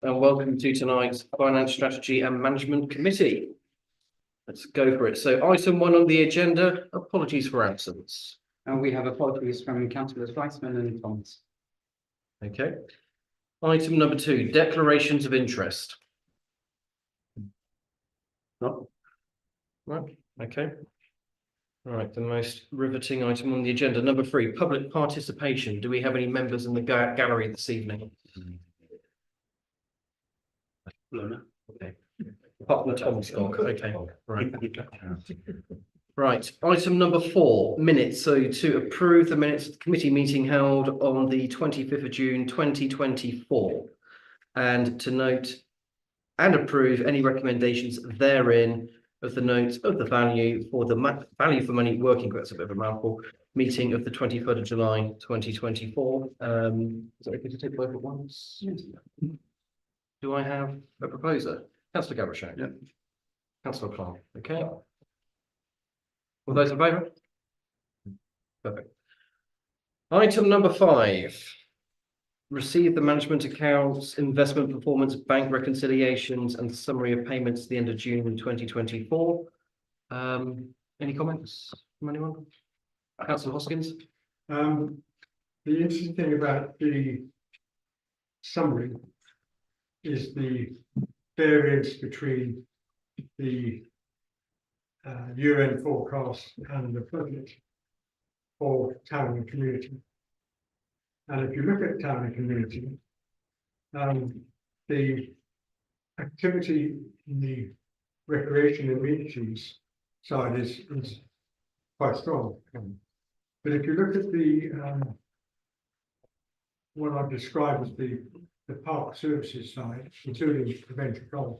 and welcome to tonight's Finance Strategy and Management Committee. Let's go for it. So item 1 on the agenda, apologies for absence. And we have apologies from councillors Reisman and Thomas. Okay. Item number 2, declarations of interest. No? Right, okay. All right, the most riveting item on the agenda. Number 3, public participation. Do we have any members in the gallery this evening? Okay. Apart from Tom's dog, okay, right. Right, item number 4, minutes. So to approve the minutes of the committee meeting held on the 25th of June 2024 and to note and approve any recommendations therein of the notes of the value for the value for money working group. That's a bit of a mouthful. Meeting of the 23rd of July 2024. Is that okay to take both at once? Yes. Do I have a proposer? Councillor Gavrishak. Yeah. Councillor Clark. Okay. All those in favour? Perfect. Item number 5. Receive the management accounts, investment performance, bank reconciliations and summary of payments at the end of June 2024. Any comments from anyone? Councillor Hoskins? The interesting thing about the summary is the variance between the year-end forecast and the budget for town and community. And if you look at town and community, the activity in the recreation and amenities side is quite strong. But if you look at the what I've described as the park services side, including adventure golf,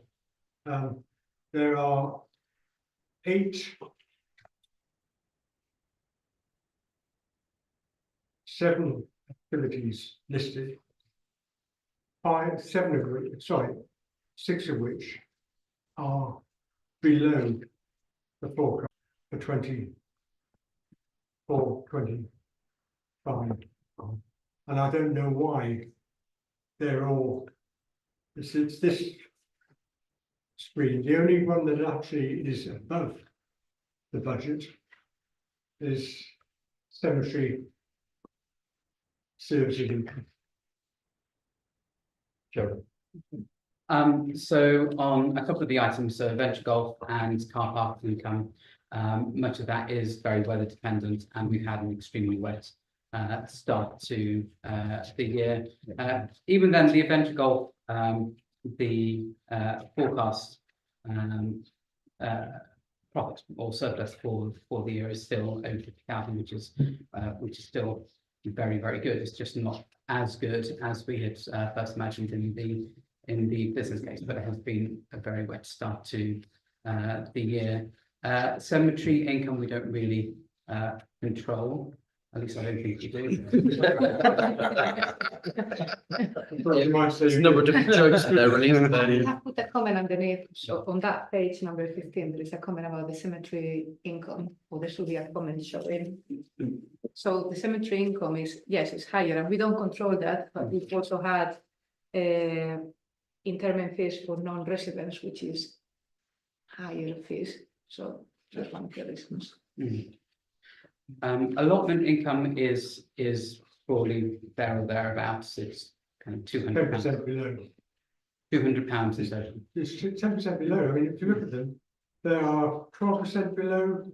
there are 7 activities listed. 6 of which are below the forecast for 24-25. And I don't know why they're all, it's this screen. The only one that actually is above the budget is cemetery services income. Sure. So on a couple of the items, so venture golf and car park income, much of that is very weather dependent, and we've had an extremely wet start to the year. Even then, the adventure golf, the forecast profit or surplus for the year is still over 50,000, which is still very, very good. It's just not as good as we had first imagined in the business case, but it has been a very wet start to the year. Cemetery income we don't really control. At least I don't think you do. There's a number of different jokes there, really, isn't there? I have put a comment underneath. So on that page number 15, there is a comment about the cemetery income, or there should be a comment showing. So the cemetery income is, yes, it's higher, and we don't control that, but we've also had interment fees for non-residents, which is higher fees. So that's one of the reasons. Allotment income is broadly there or thereabouts. It's kind of 200 10% below. £200 is that? It's 10% below. I mean, if you look at them, they are 12% below,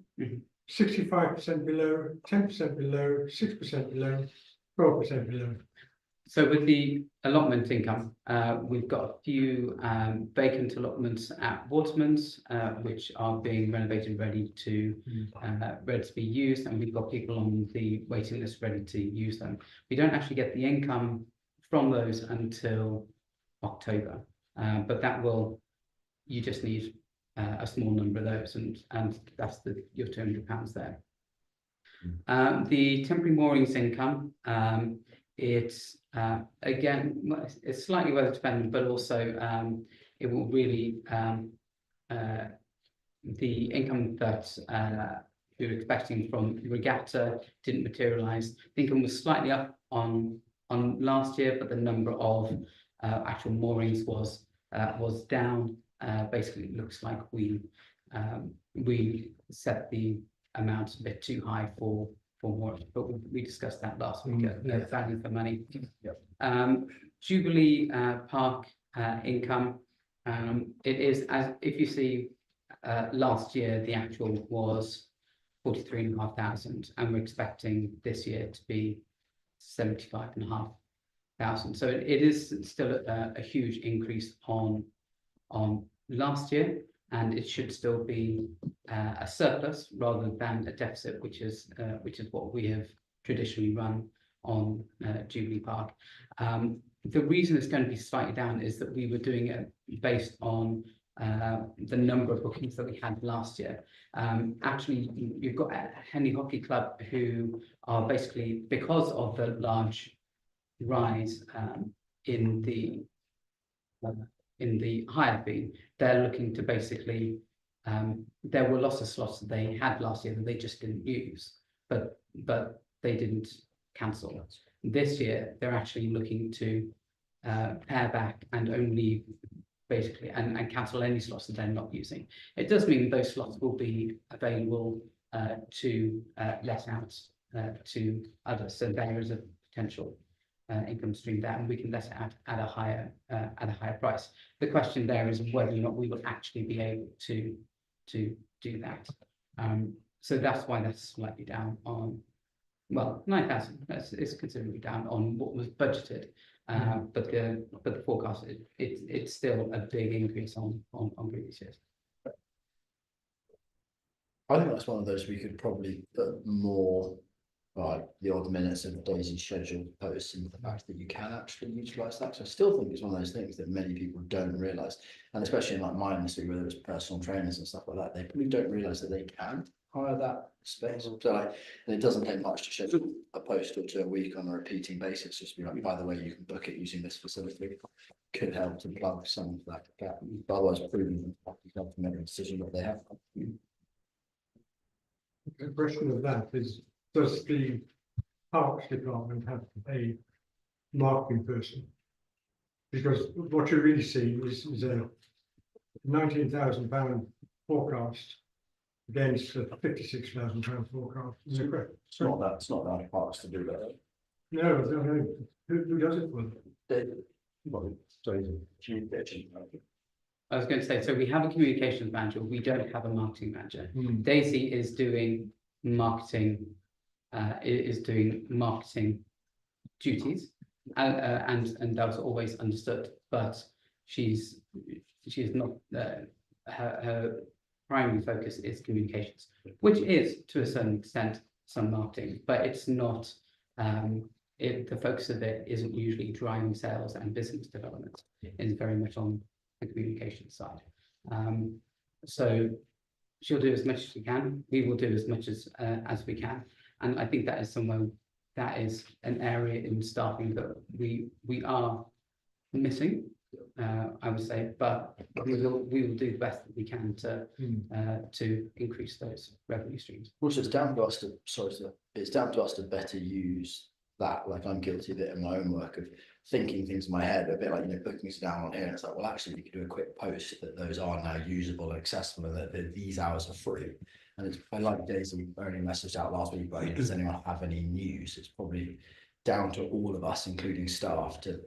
65% below, 10% below, 6% below, 12% below. So with the allotment income, we've got a few vacant allotments at Waterman's, which are being renovated, ready to be used, and we've got people on the waiting list ready to use them. We don't actually get the income from those until October, but that will, you just need a small number of those, and that's your £200 there. The temporary moorings income, it's again, it's slightly weather dependent, but also it will really the income that we were expecting from Regatta didn't materialise. The income was slightly up on last year, but the number of actual moorings was down. Basically, it looks like we set the amount a bit too high for more, but we discussed that last week. No value for money. Jubilee Park income. It is, as if you see, last year the actual was 43,500, and we're expecting this year to be 75,500. So it is still a huge increase on last year, and it should still be a surplus rather than a deficit, which is what we have traditionally run on Jubilee Park. The reason it's going to be slightly down is that we were doing it based on the number of bookings that we had last year. Actually, you've got Henley Hockey Club, who are basically, because of the large rise in the higher fee, they're looking to basically, there were lots of slots that they had last year that they just didn't use, but they didn't cancel. This year, they're actually looking to pare back and only basically and cancel any slots that they're not using. It does mean those slots will be available to let out to others. So there is a potential income stream there, and we can let it out at a higher price. The question there is whether or not we will actually be able to do that. So that's why that's slightly down on, well, 9,000. It's considerably down on what was budgeted, but the forecast it's still a big increase on previous years. I think that's one of those we could probably put more like the odd minutes of Daisy's scheduled posts, and the fact that you can actually utilise that. So I still think it's one of those things that many people don't realise, and especially in like my industry, whether it's personal trainers and stuff like that, they probably don't realise that they can hire that space. So like, and it doesn't take much to schedule a post or two a week on a repeating basis. Just be like, by the way, you can book it using this facility. Could help to plug some of that gap. But otherwise, proving that you have to make a decision that they have. The question of that is, does the Parks Department have a marketing person? Because what you really see is a £19,000 forecast against a £56,000 forecast. Is that correct? It's not that Parks to do that. No, who does it for them? I was going to say, so we have a communications manager, we don't have a marketing manager. Daisy is doing marketing, duties, and that was always understood. But she's not. Her primary focus is communications, which is to a certain extent some marketing, but it's not. The focus of it isn't usually driving sales and business development. It's very much on the communication side. So she'll do as much as she can. We will do as much as we can. And I think that is an area in staffing that we are missing, I would say, but we will do the best that we can to increase those revenue streams. Also, it's down to us to better use that. Like, I'm guilty of it in my own work of thinking things in my head a bit like, bookings down on here, and it's like, well, actually we could do a quick post that those are now usable and accessible, and that these hours are free. And it's, I like Daisy only messaged out last week, but does anyone have any news? It's probably down to all of us, including staff, to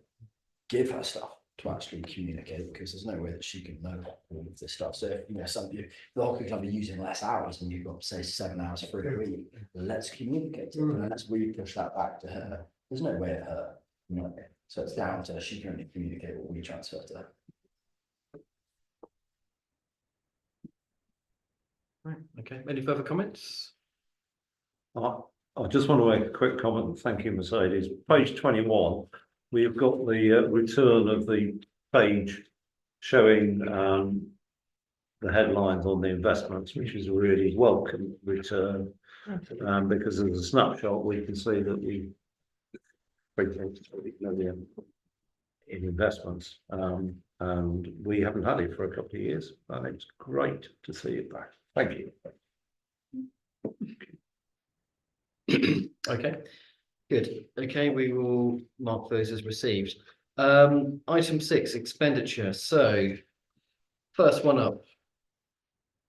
give her stuff to actually communicate, because there's no way that she can know all of this stuff. So some of you, the hockey club are using less hours, and you've got, say, 7 hours free a week. Let's communicate it, and let's really push that back to her. There's no way of her, so it's down to her. She can only communicate what we transfer to her. Right. Okay. Any further comments? I just want to make a quick comment. Thank you, Mercedes. Page 21, we've got the return of the page showing the headlines on the investments, which is a really welcome return. Because as a snapshot, we can see that we million in investments, and we haven't had it for a couple of years, and it's great to see it back. Thank you. Okay, good. Okay, we will mark those as received. Item 6, expenditure. So first one up.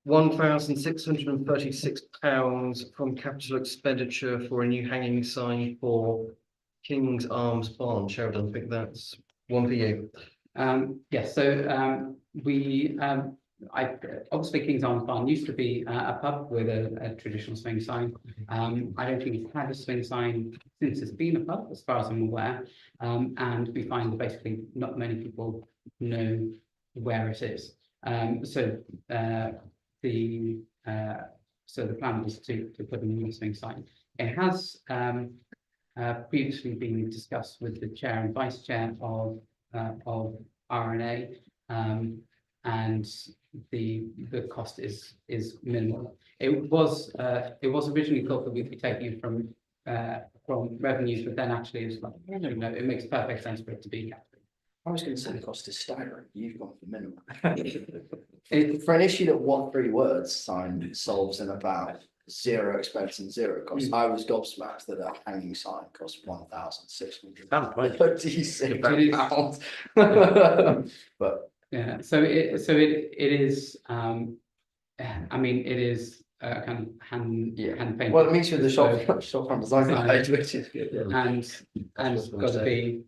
£1,636 from capital expenditure for a new hanging sign for King's Arms Barn. Sheridan, I think that's one for you. Yes, so I obviously King's Arms Barn used to be a pub with a traditional swing sign. I don't think it's had a swing sign since it's been a pub, as far as I'm aware. And we find that basically not many people know where it is. So the plan was to put a new swing sign. It has previously been discussed with the chair and vice chair of RNA, and the cost is minimal. It was originally thought that we'd be taking it from revenues, but then actually it's like, no, it makes perfect sense for it to be. I was going to say the cost is staggering. You've gone for minimum. It, For an issue that what 3 words sign solves in about 0 expense and 0 cost. I was gobsmacked that a hanging sign cost £1,636 pounds. But yeah, so it is. I mean, it is kind of hand painted. well, it means with the So- shop front design Design. page, which is good. and it's got to be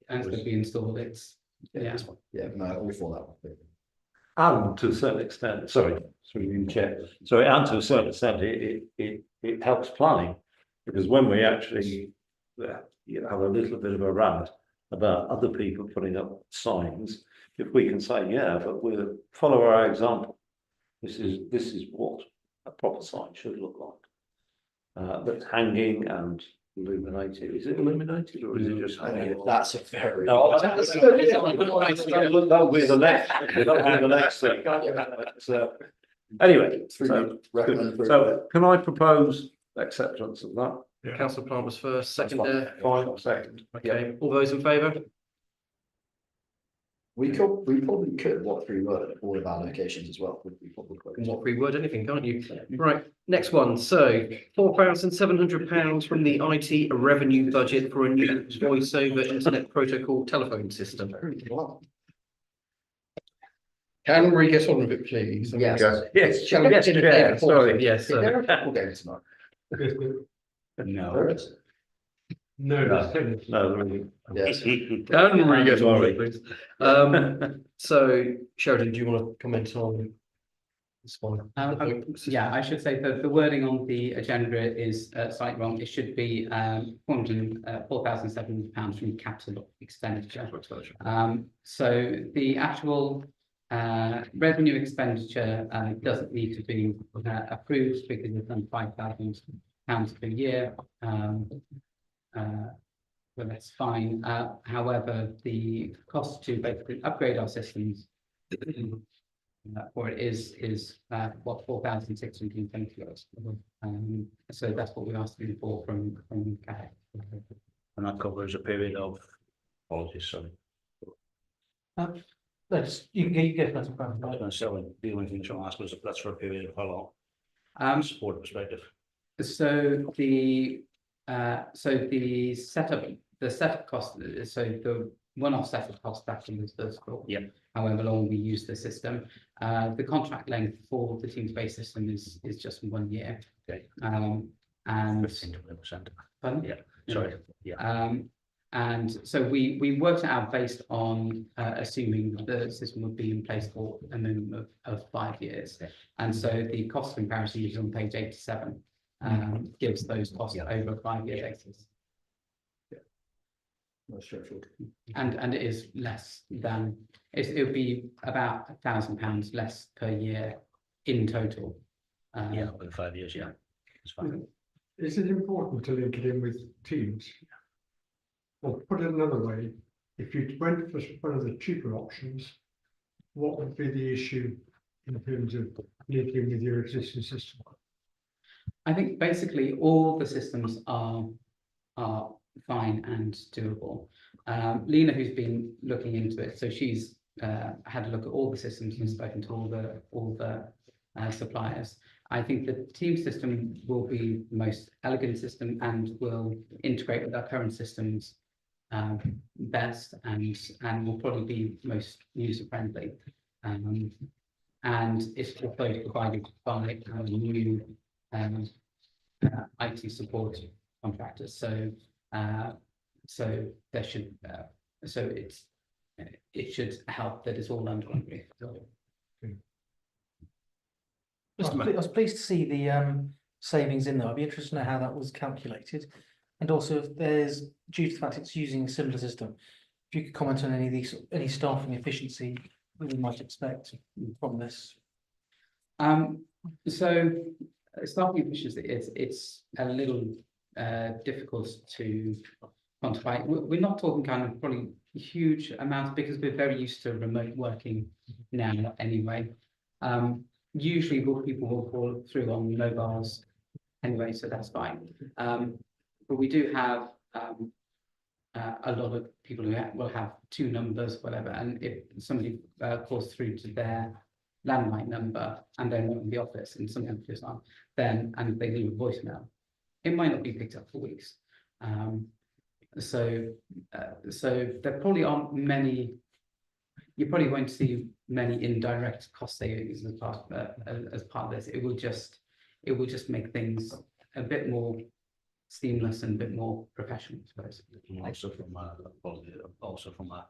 installed. It's Yeah, no, all for that one. And to a certain extent, sorry, Chair. Sorry, and to a certain extent, it helps planning. Because when we actually have a little bit of a rant about other people putting up signs, if we can say, yeah, but we'll follow our example. This is what a proper sign should look like. That's hanging and illuminated. Is it illuminated or is it just hanging? That's a very. No, that'll be the next, thing. So, anyway, so can I propose acceptance of that? Councillor Plant was first, second there. Fine, second. Okay, all those in favour? We probably could, what 3 word, all of our locations as well, would be probably quite. Can what reword anything, can't you? Right, next one. So £4,700 from the IT revenue budget for a new voice over internet protocol telephone system. Well, Can we get on with it, please? Yes. Yes, Shall we get in there? sorry. Yes, Is there sir. a football game tonight? There is. No, there's tennis. No, there isn't. Yes. Can we get on with Sorry. it, please? So Sheridan, do you want to comment on this one? yeah. I should say that the wording on the agenda is slightly wrong. It should be £4,700 from capital expenditure. So the actual revenue expenditure doesn't need to be approved because it's done £5,000 per year. Well, that's fine. However, the cost to basically upgrade our systems for it is what €4,620. So that's what we're asking for from CAC. And that covers a period of, apologies, sorry. You can get that from. I was going to say, the only thing I ask was if that's for a period of how long, support perspective. So the setup cost, so the one-off setup cost actually was first of all. Yeah. However long we use the system, the contract length for the Teams-based system is just 1 year. Okay. And 15 to 20%. pardon? Yeah, sorry, yeah. And so we worked it out based on assuming the system would be in place for a minimum of 5 years. Okay. And so the cost comparison is on page 87, gives those costs over a 5-year basis. That's straightforward. And it is less than, it would be about £1,000 less per year in total. Yeah, over 5 years, yeah. It's fine. Is it important to link it in with Teams? Or put it another way, if you went for one of the cheaper options, what would be the issue in terms of linking with your existing system? I think basically all the systems are fine and doable. Lena, who's been looking into it, so she's had a look at all the systems and spoken to all the suppliers. I think the team system will be the most elegant system and will integrate with our current systems best and will probably be most user friendly. And it's also provided by our new IT support contractors. So there should it should help that it's all under one roof. Mr. I was pleased to see the savings in there. I'd be interested to know how that was calculated. And also if there's, due to the fact it's using a similar system, if you could comment on any of these, any staffing efficiency that we might expect from this. So staffing efficiency, it's a little difficult to quantify. We're not talking kind of probably huge amounts because we're very used to remote working now anyway. Usually people will call through on mobiles anyway, so that's fine. But we do have a lot of people who will have two numbers, whatever, and if somebody calls through to their landline number and they're not in the office and sometimes just aren't, then and they leave a voicemail, it might not be picked up for weeks. So there probably aren't many. You probably won't see many indirect cost savings as part of this. It will just make things a bit more seamless and a bit more professional, I suppose. And also from a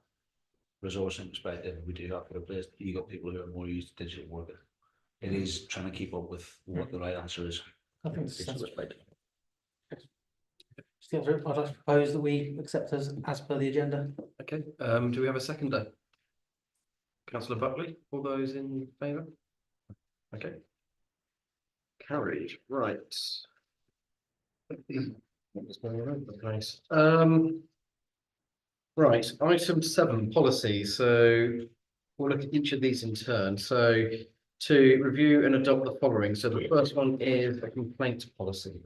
resourcing perspective, we do have to replace. You got people who are more used to digital work. It is trying to keep up with what the right answer is. I think that's Still, I'd like to propose that we accept as per the agenda. Okay, do we have a seconder? Councillor Buckley, all those in favour? Okay. Carried, right. What's going on over the place? Right, item 7, policy. So we'll look at each of these in turn. So to review and adopt the following. So the first one is a complaint policy.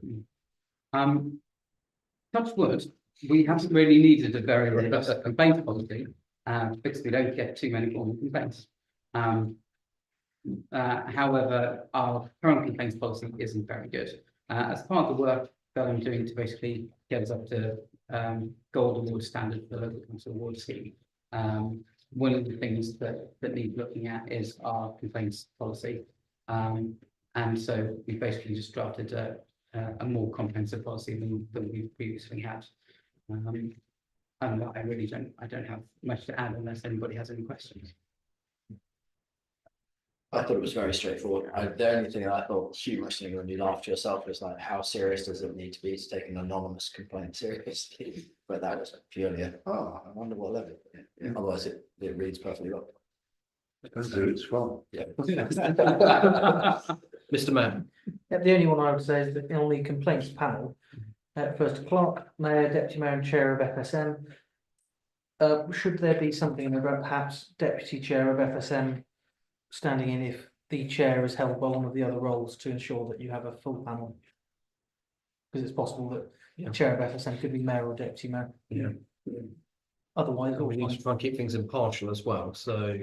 Touch wood, we haven't really needed a very robust complaint policy because we don't get too many formal complaints. However, our current complaints policy isn't very good. As part of the work that I'm doing to basically get us up to gold award standard for the local council award scheme, one of the things that need looking at is our complaints policy. And so we basically just drafted a more comprehensive policy than we previously had. And I don't have much to add unless anybody has any questions. I thought it was very straightforward. The only thing I thought humorously when you laughed to yourself is like, how serious does it need to be to take an anonymous complaint seriously? But that was purely I wonder what level. Yeah. Otherwise it reads perfectly well. It's fun. Yeah. Mr. Mayor. Yeah, the only one I would say is that on the complaints panel, first clerk, mayor, deputy mayor and chair of FSM. Should there be something about perhaps deputy chair of FSM standing in if the chair is held by one of the other roles to ensure that you have a full panel? Because it's possible that the chair of FSM could be mayor or deputy mayor. Yeah. Otherwise, We need to try and keep things impartial as well, so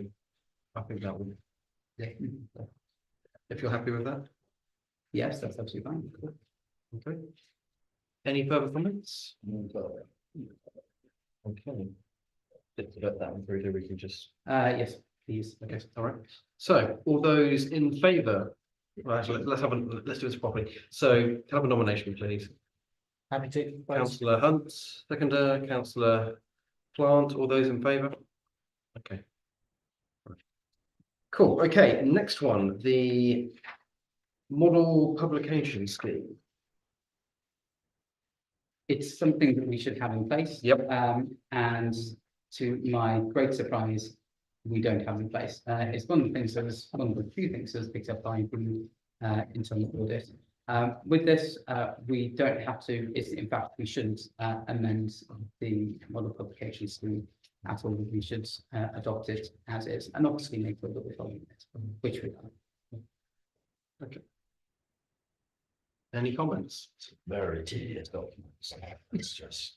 I think that would. Yeah. If you're happy with that. Yes, that's absolutely fine. Okay. Any further comments? Okay. Just to get that one through, we can just. Yes, please. Okay, all right. So all those in favour? Well, actually, let's do this properly. So can I have a nomination, please? happy to. Councillor Hunt, seconder, Councillor Plant, all those in favour? Okay. Cool, okay, next one, the model publication scheme. It's something that we should have in place. Yep. And to my great surprise, we don't have in place. It's one of the things that was one of the few things that was picked up by the internal audit. With this, we don't have to. It's in fact we shouldn't amend the model publication scheme at all. We should adopt it as is, and obviously make sure that we're following it, which we are. Okay. Any comments? Very tedious documents. It's just.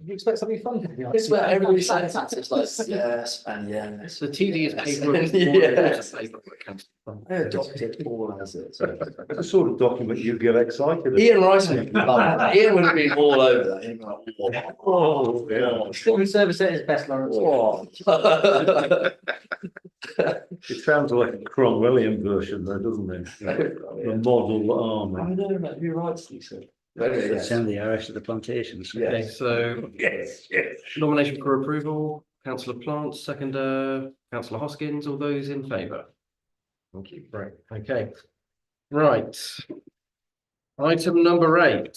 You expect something fun to be on? This is where everybody signs that, it's like, yes, and yes. The tedious Yes. paperwork. Yes. Paperwork counts. I adopted all as it. So. It's the sort of document you get excited about. Ian Rice would have been like that. Ian would have been all over that. He'd be like, Oh, yeah. Civil service at its best, Lawrence. "Whoa." It sounds like a Cromwellian version though, doesn't it? The model I army. know, mate, who writes these things? Anyway, yes. Send the Irish to the plantations. Yeah. Okay, so Yes, yes. nomination for approval, councillor Plant, seconder, councillor Hoskins, all those in favour? Thank you, right, okay. Right. Item number 8,